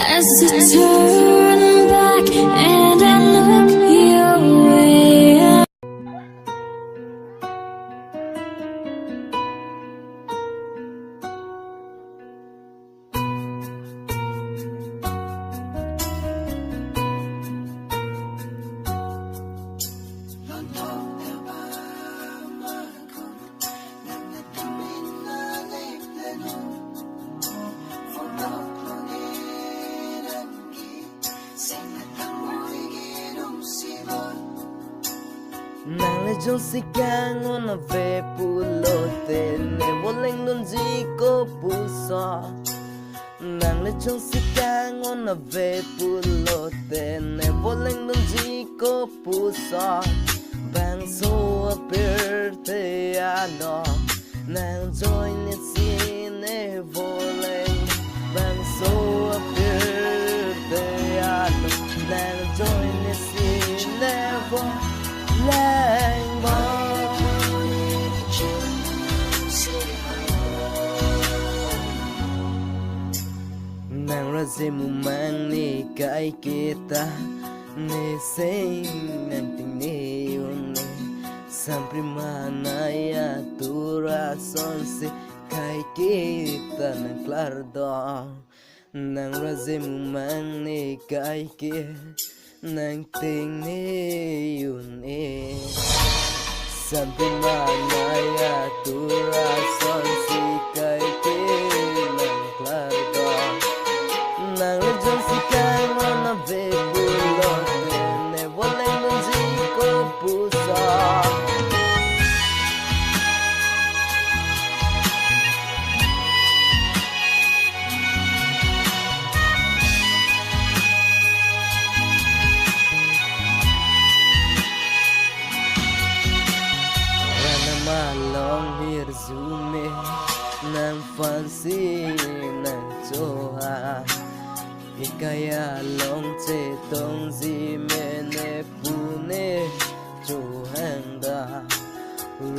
As you turn back and I look your way. Nangle joisi kanghon về pulote ne voleng don jiko puso. Nangle joisi kanghon về pulote ne voleng don jiko puso. Bang so aperte ano nang join it sine voleng. Bang so aperte ano nang join it sine voleng. Lang bóng nàng ra dê mù mang ni cái kita ni sing nàng tình ni yon ni sampai mana ya tura son si cái kita nàng clardo nàng ra dê mù mang ni cái kia nàng tình ni yun eh sampai mana ya tura son si kay kilang clardo nàng lên trong si kay mana ve bulote ne voleng nun jiko puso. Long hir zume nang fancy nang choha ikaya long che tong zi mene pune chohanda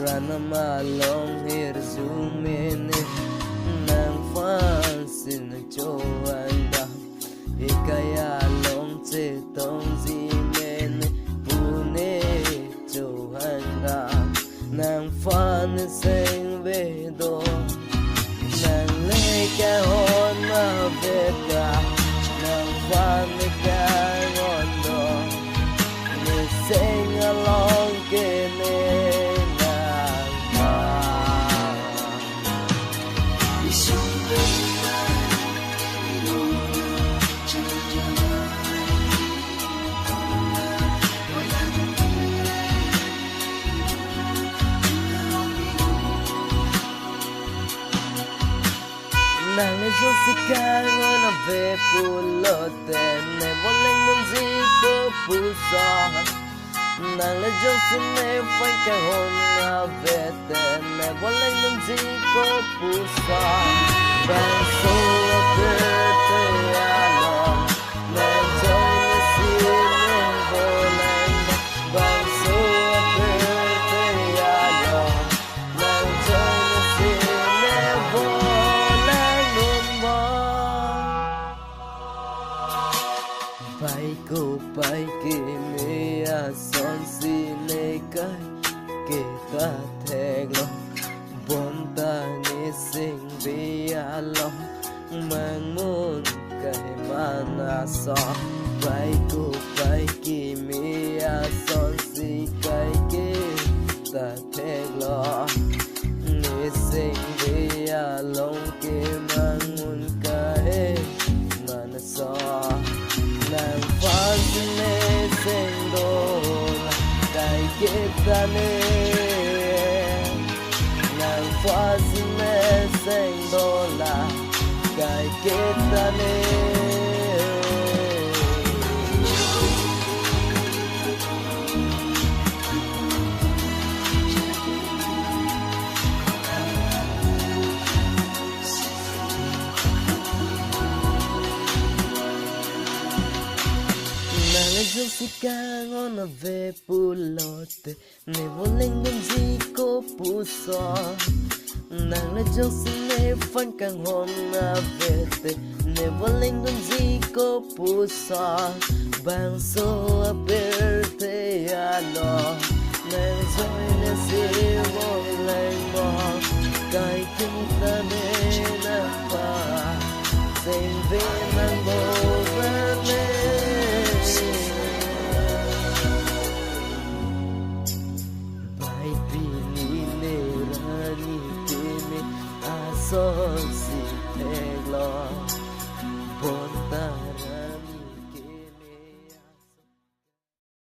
ranama long hir zume nang fancy nang chohanda ikaya long che tong zi mene pune chohanda nàng phan sinh về đồ nàng lấy cái hôn mà về cả nàng phan cái ngon đồ người sinh ở lòng kia nên nàng phan nàng lên joisi kanghon về pulote ne voleng don jiko puso. Nàng lên joisi ne phanh kanghon về te ne voleng don jiko puso. Bang so aperte ano ne join ne si ne voleng bang so aperte ano ne join ne si ne voleng. Pai cô pai ke me a son si le kai ke ta theg lo bon ta ni sing be a lo mang mun kai mana so pai cô pai ke me a son si kai ke ta theg lo ni sing be a lo ke mang mun kai mana so. Nàng phan ne sinh đô cái kita ne nàng phan ne sinh đô la cái kita ne. Joisi kanghon về pulote ne voleng don jiko puso. Nàng lên joisi ne phanh kanghon về te Never lengon ziko pusa Bangso aperte ano Nang zoy na siwo lang mo Kay kita na pa Sing vinang mo verne Bay pinine rani tine Aso si teglo Bontara